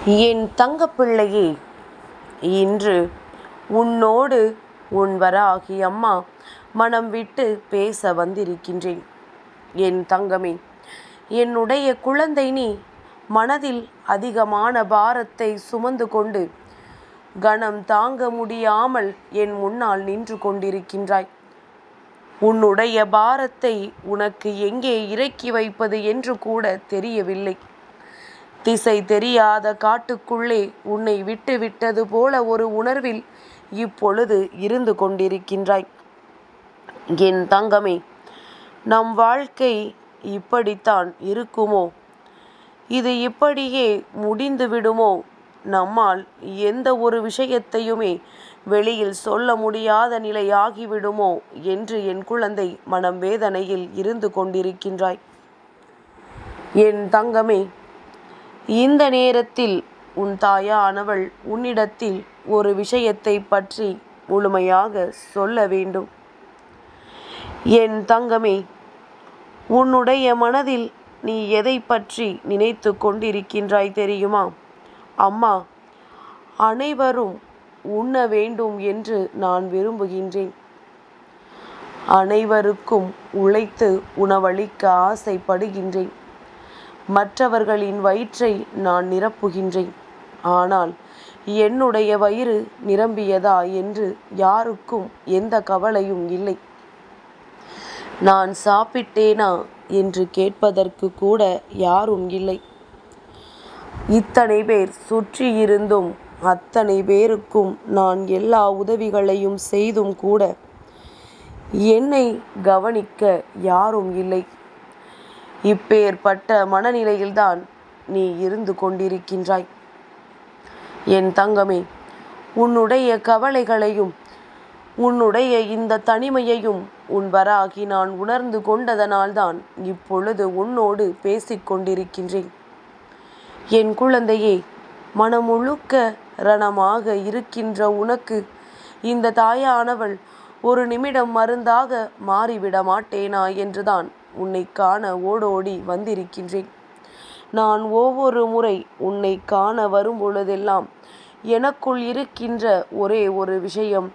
என் தங்கப்பிள்ளையே, இன்று உன்னோடு உன் வராகி அம்மா மனம் விட்டு பேச வந்திருக்கின்றேன். என் தங்கமே, என்னுடைய குழந்தை, நீ மனதில் அதிகமான பாரத்தை சுமந்து கொண்டு கணம் தாங்க முடியாமல் என் முன்னால் நின்று கொண்டிருக்கின்றாய். உன்னுடைய பாரத்தை உனக்கு எங்கே இறக்கி வைப்பது என்று கூட தெரியவில்லை. திசை தெரியாத காட்டுக்குள்ளே உன்னை விட்டு விட்டது போல ஒரு உணர்வில் இப்பொழுது இருந்து கொண்டிருக்கின்றாய். என் தங்கமே, நம் வாழ்க்கை இப்படித்தான் இருக்குமோ? இது இப்படியே முடிந்து விடுமோ? நம்மால் எந்த ஒரு விஷயத்தையுமே வெளியில் சொல்ல முடியாத நிலையாகிவிடுமோ என்று என் குழந்தை மனம் வேதனையில் இருந்து கொண்டிருக்கின்றாய். என் தங்கமே, இந்த நேரத்தில் உன் தாயானவள் உன்னிடத்தில் ஒரு விஷயத்தை பற்றி முழுமையாக சொல்ல வேண்டும். என் தங்கமே, உன்னுடைய மனதில் நீ எதை பற்றி நினைத்து கொண்டிருக்கின்றாய் தெரியுமா? அம்மா, அனைவரும் உண்ண வேண்டும் என்று நான் விரும்புகின்றேன். அனைவருக்கும் உழைத்து உணவளிக்க ஆசைப்படுகின்றேன். மற்றவர்களின் வயிற்றை நான் நிரப்புகின்றேன். ஆனால் என்னுடைய வயிறு நிரம்பியதா என்று யாருக்கும் எந்த கவலையும் இல்லை. நான் சாப்பிட்டேனா என்று கேட்பதற்கு கூட யாரும் இல்லை. இத்தனை பேர் சுற்றி இருந்தும் அத்தனை பேருக்கும் நான் எல்லா உதவிகளையும் செய்தும் கூட என்னை கவனிக்க யாரும் இல்லை. இப்பேற்பட்ட மனநிலையில்தான் நீ இருந்து கொண்டிருக்கின்றாய். என் தங்கமே, உன்னுடைய கவலைகளையும் உன்னுடைய இந்த தனிமையையும் உன் வராகி நான் உணர்ந்து கொண்டதனால்தான் இப்பொழுது உன்னோடு பேசிக்கொண்டிருக்கின்றேன். என் குழந்தையே, மனமுழுக்க ரணமாக இருக்கின்ற உனக்கு இந்த தாயானவள் ஒரு நிமிடம் மருந்தாக மாறிவிட மாட்டேனா என்றுதான் உன்னை காண ஓடோடி வந்திருக்கின்றேன். நான் ஒவ்வொரு முறை உன்னை காண வரும் பொழுதெல்லாம் எனக்குள் இருக்கின்ற ஒரே ஒரு விஷயம்,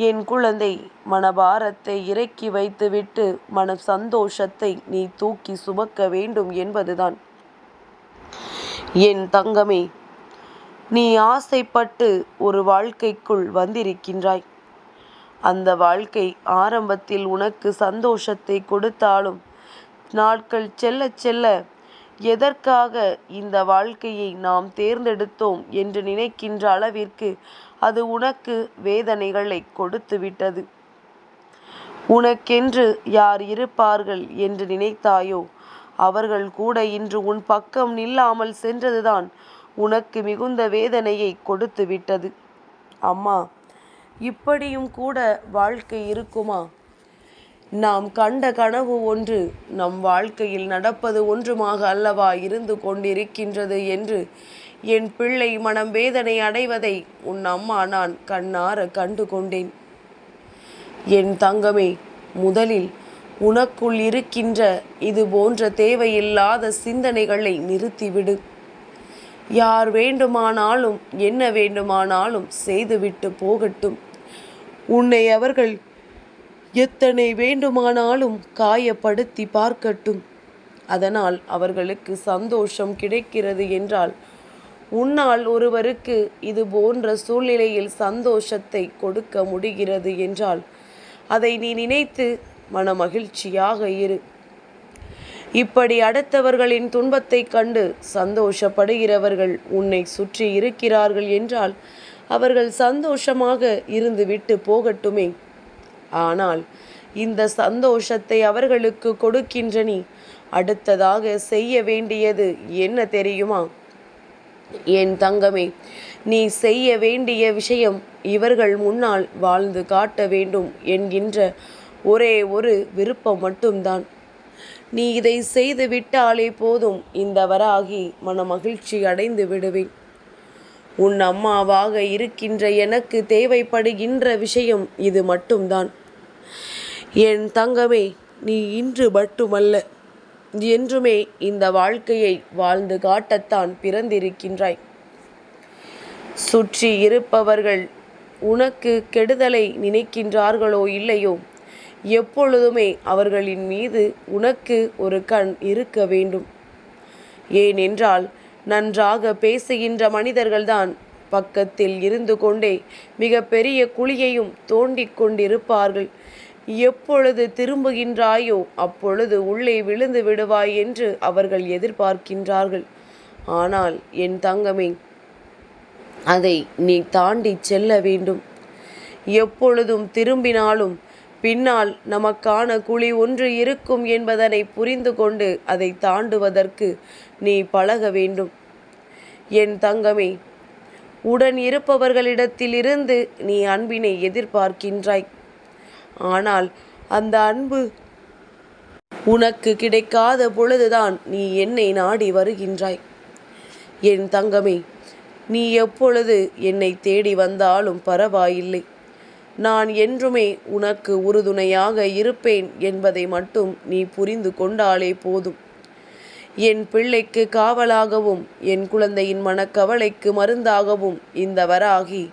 என் குழந்தை, மனபாரத்தை இறக்கி வைத்துவிட்டு மன சந்தோஷத்தை நீ தூக்கி சுமக்க வேண்டும் என்பதுதான். என் தங்கமே, நீ ஆசைப்பட்டு ஒரு வாழ்க்கைக்குள் வந்திருக்கின்றாய். அந்த வாழ்க்கை ஆரம்பத்தில் உனக்கு சந்தோஷத்தை கொடுத்தாலும் நாட்கள் செல்ல செல்ல எதற்காக இந்த வாழ்க்கையை நாம் தேர்ந்தெடுத்தோம் என்று நினைக்கின்ற அளவிற்கு அது உனக்கு வேதனைகளை கொடுத்து விட்டது. உனக்கென்று யார் இருப்பார்கள் என்று நினைத்தாயோ அவர்கள் கூட இன்று உன் பக்கம் நில்லாமல் சென்றதுதான் உனக்கு மிகுந்த வேதனையை கொடுத்து விட்டது. அம்மா, இப்படியும் கூட வாழ்க்கை இருக்குமா? நாம் கண்ட கனவு ஒன்று நம் வாழ்க்கையில் நடப்பது ஒன்றுமாக அல்லவா இருந்து கொண்டிருக்கின்றது என்று என் பிள்ளை மனம் வேதனை அடைவதை உன் அம்மா நான் கண்ணார கண்டு கொண்டேன். என் தங்கமே, முதலில் உனக்குள் இருக்கின்ற இது போன்ற தேவையில்லாத சிந்தனைகளை நிறுத்திவிடு. யார் வேண்டுமானாலும் என்ன வேண்டுமானாலும் செய்துவிட்டு போகட்டும். உன்னை அவர்கள் எத்தனை வேண்டுமானாலும் காயப்படுத்தி பார்க்கட்டும். அதனால் அவர்களுக்கு சந்தோஷம் கிடைக்கிறது என்றால் உன்னால் ஒருவருக்கு இது போன்ற சூழ்நிலையில் சந்தோஷத்தை கொடுக்க முடிகிறது என்றால் அதை நீ நினைத்து மன மகிழ்ச்சியாக இரு. இப்படி அடுத்தவர்களின் துன்பத்தை கண்டு சந்தோஷப்படுகிறவர்கள் உன்னை சுற்றி இருக்கிறார்கள் என்றால் அவர்கள் சந்தோஷமாக இருந்துவிட்டு போகட்டுமே. ஆனால் இந்த சந்தோஷத்தை அவர்களுக்கு கொடுக்கின்ற நீ அடுத்ததாக செய்ய வேண்டியது என்ன தெரியுமா? என் தங்கமே, நீ செய்ய வேண்டிய விஷயம் இவர்கள் முன்னால் வாழ்ந்து காட்ட வேண்டும் என்கின்ற ஒரே ஒரு விருப்பம் மட்டும்தான். நீ இதை செய்து விட்டாலே போதும், இந்த வராகி மன மகிழ்ச்சி அடைந்து விடுவேன். உன் அம்மாவாக இருக்கின்ற எனக்கு தேவைப்படுகின்ற விஷயம் இது மட்டும்தான். என் தங்கமே, நீ இன்று மட்டுமல்ல, என்றுமே இந்த வாழ்க்கையை வாழ்ந்து காட்டத்தான் பிறந்திருக்கின்றாய். சுற்றி இருப்பவர்கள் உனக்கு கெடுதலை நினைக்கின்றார்களோ இல்லையோ, எப்பொழுதுமே அவர்களின் மீது உனக்கு ஒரு கண் இருக்க வேண்டும். ஏனென்றால் நன்றாக பேசுகின்ற மனிதர்கள்தான் பக்கத்தில் இருந்து கொண்டே மிக பெரிய குழியையும் தோண்டிக் கொண்டிருப்பார்கள். எப்பொழுது திரும்புகின்றாயோ அப்பொழுது உள்ளே விழுந்து விடுவாய் என்று அவர்கள் எதிர்பார்க்கின்றார்கள். ஆனால் என் தங்கமே, அதை நீ தாண்டி செல்ல வேண்டும். எப்பொழுதும் திரும்பினாலும் பின்னால் நமக்கான குழி ஒன்று இருக்கும் என்பதனை புரிந்து கொண்டு அதை தாண்டுவதற்கு நீ பழக வேண்டும். என் தங்கமே, உடன் இருப்பவர்களிடத்திலிருந்து நீ அன்பினை எதிர்பார்க்கின்றாய். ஆனால் அந்த அன்பு உனக்கு கிடைக்காத பொழுதுதான் நீ என்னை நாடி வருகின்றாய். என் தங்கமே, நீ எப்பொழுது என்னை தேடி வந்தாலும் பரவாயில்லை. நான் என்றுமே உனக்கு உறுதுணையாக இருப்பேன் என்பதை மட்டும் நீ புரிந்து கொண்டாலே போதும். என் பிள்ளைக்கு காவலாகவும் என் குழந்தையின் மனக்கவலைக்கு மருந்தாகவும் இந்த வராகி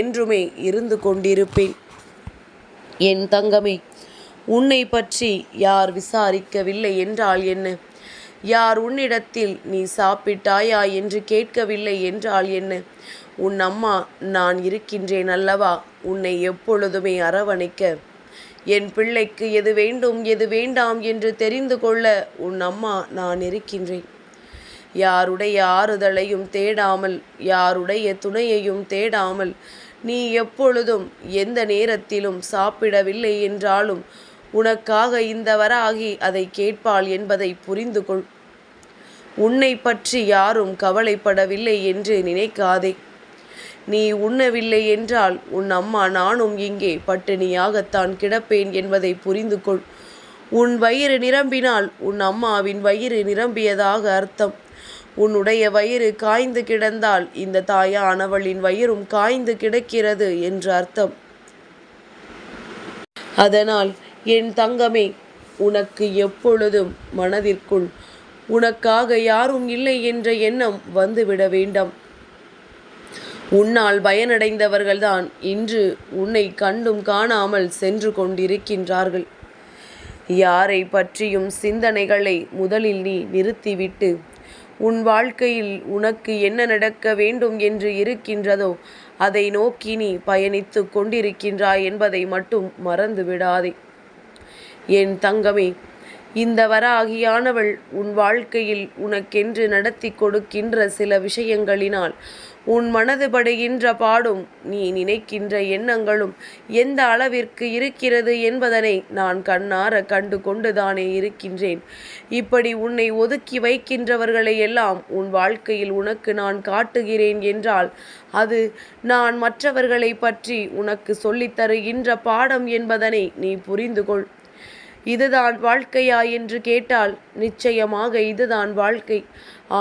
என்றுமே இருந்து கொண்டிருப்பேன். என் தங்கமே, உன்னை பற்றி யார் விசாரிக்கவில்லை என்றால் என்ன? யார் உன்னிடத்தில் நீ சாப்பிட்டாயா என்று கேட்கவில்லை என்றால் என்ன? உன் அம்மா நான் இருக்கின்றேன் அல்லவா உன்னை எப்பொழுதுமே அரவணைக்க. என் பிள்ளைக்கு எது வேண்டும் எது வேண்டாம் என்று தெரிந்து கொள்ள உன் அம்மா நான் இருக்கின்றேன். யாருடைய ஆறுதலையும் தேடாமல், யாருடைய துணையையும் தேடாமல், நீ எப்பொழுதும் எந்த நேரத்திலும் சாப்பிடவில்லை என்றாலும் உனக்காக இந்த வராகி அதை கேட்பாள் என்பதை புரிந்து கொள். உன்னை பற்றி யாரும் கவலைப்படவில்லை என்று நினைக்காதே. நீ உண்ணவில்லை என்றால் உன் அம்மா நானும் இங்கே பட்டினியாகத்தான் கிடப்பேன் என்பதை புரிந்து கொள். உன் வயிறு நிரம்பினால் உன் அம்மாவின் வயிறு நிரம்பியதாக அர்த்தம். உன்னுடைய வயிறு காய்ந்து கிடந்தால் இந்த தாயானவளின் வயிறும் காய்ந்து கிடக்கிறது என்று அர்த்தம். அதனால் என் தங்கமே, உனக்கு எப்பொழுதும் மனதிற்குள் உனக்காக யாரும் இல்லை என்ற எண்ணம் வந்துவிட வேண்டாம். உன்னால் பயனடைந்தவர்கள்தான் இன்று உன்னை கண்டும் காணாமல் சென்று கொண்டிருக்கின்றார்கள். யாரை பற்றியும் சிந்தனைகளை முதலில் நீ நிறுத்திவிட்டு உன் வாழ்க்கையில் உனக்கு என்ன நடக்க வேண்டும் என்று இருக்கின்றதோ அதை நோக்கி நீ பயணித்து கொண்டிருக்கின்றாய் என்பதை மட்டும் மறந்து விடாதே. என் தங்கமே, இந்த வராகியானவள் உன் வாழ்க்கையில் உனக்கென்று நடத்தி கொடுக்கின்ற சில விஷயங்களினால் உன் மனது படுகின்ற பாடும் நீ நினைக்கின்ற எண்ணங்களும் எந்த அளவிற்கு இருக்கிறது என்பதனை நான் கண்ணார கண்டு கொண்டுதானே இருக்கின்றேன். இப்படி உன்னை ஒதுக்கி வைக்கின்றவர்களை எல்லாம் உன் வாழ்க்கையில் உனக்கு நான் காட்டுகிறேன் என்றால் அது நான் மற்றவர்களை பற்றி உனக்கு சொல்லித் தருகின்ற பாடம் என்பதனை நீ புரிந்து கொள். இதுதான் வாழ்க்கையா என்று கேட்டால் நிச்சயமாக இதுதான் வாழ்க்கை.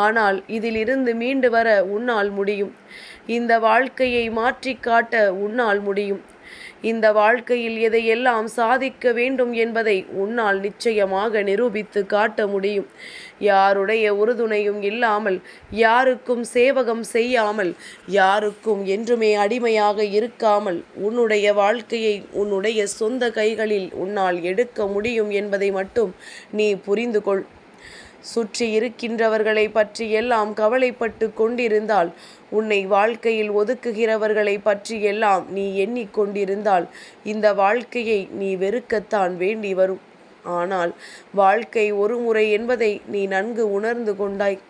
ஆனால் இதிலிருந்து மீண்டு வர உன்னால் முடியும். இந்த வாழ்க்கையை மாற்றி காட்ட உன்னால் முடியும். இந்த வாழ்க்கையில் எதையெல்லாம் சாதிக்க வேண்டும் என்பதை உன்னால் நிச்சயமாக நிரூபித்து காட்ட முடியும். யாருடைய உறுதுணையும் இல்லாமல், யாருக்கும் சேவகம் செய்யாமல், யாருக்கும் என்றுமே அடிமையாக இருக்காமல் உன்னுடைய வாழ்க்கையை உன்னுடைய சொந்த கைகளில் உன்னால் எடுக்க முடியும் என்பதை மட்டும் நீ புரிந்து கொள். சுற்றி இருக்கின்றவர்களை பற்றி எல்லாம் கவலைப்பட்டு கொண்டிருந்தால், உன்னை வாழ்க்கையில் ஒதுக்குகிறவர்களை பற்றி எல்லாம் நீ எண்ணிக்கொண்டிருந்தால் இந்த வாழ்க்கையை நீ வெறுக்கத்தான் வேண்டி வரும். ஆனால் வாழ்க்கை ஒரு முறை என்பதை நீ நன்கு உணர்ந்து கொண்டாய்.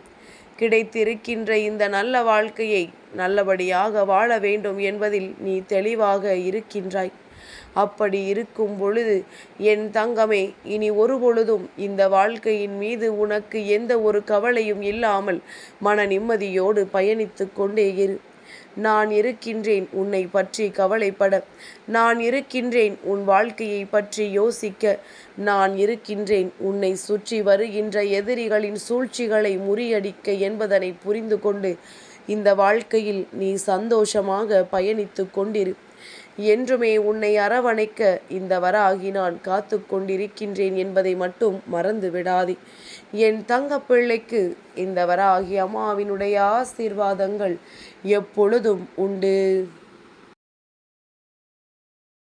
கிடைத்திருக்கின்ற இந்த நல்ல வாழ்க்கையை நல்லபடியாக வாழ வேண்டும் என்பதில் நீ தெளிவாக இருக்கின்றாய். அப்படி இருக்கும் பொழுது என் தங்கமே, இனி ஒரு பொழுதும் இந்த வாழ்க்கையின் மீது உனக்கு எந்த ஒரு கவலையும் இல்லாமல் மன நிம்மதியோடு பயணித்து கொண்டே இரு. நான் இருக்கின்றேன் உன்னை பற்றி கவலைப்பட. நான் இருக்கின்றேன் உன் வாழ்க்கையை பற்றி யோசிக்க. நான் இருக்கின்றேன் உன்னை சுற்றி வருகின்ற எதிரிகளின் சூழ்ச்சிகளை முறியடிக்க என்பதனை புரிந்து கொண்டு இந்த வாழ்க்கையில் நீ சந்தோஷமாக பயணித்து கொண்டிரு. என்றுமே உன்னை அரவணைக்க இந்த வராகி நான் காத்து கொண்டிருக்கின்றேன் என்பதை மட்டும் மறந்து விடாதே. என் தங்கப்பிள்ளைக்கு இந்த வராகி அம்மாவினுடைய ஆசீர்வாதங்கள் எப்பொழுதும் உண்டு.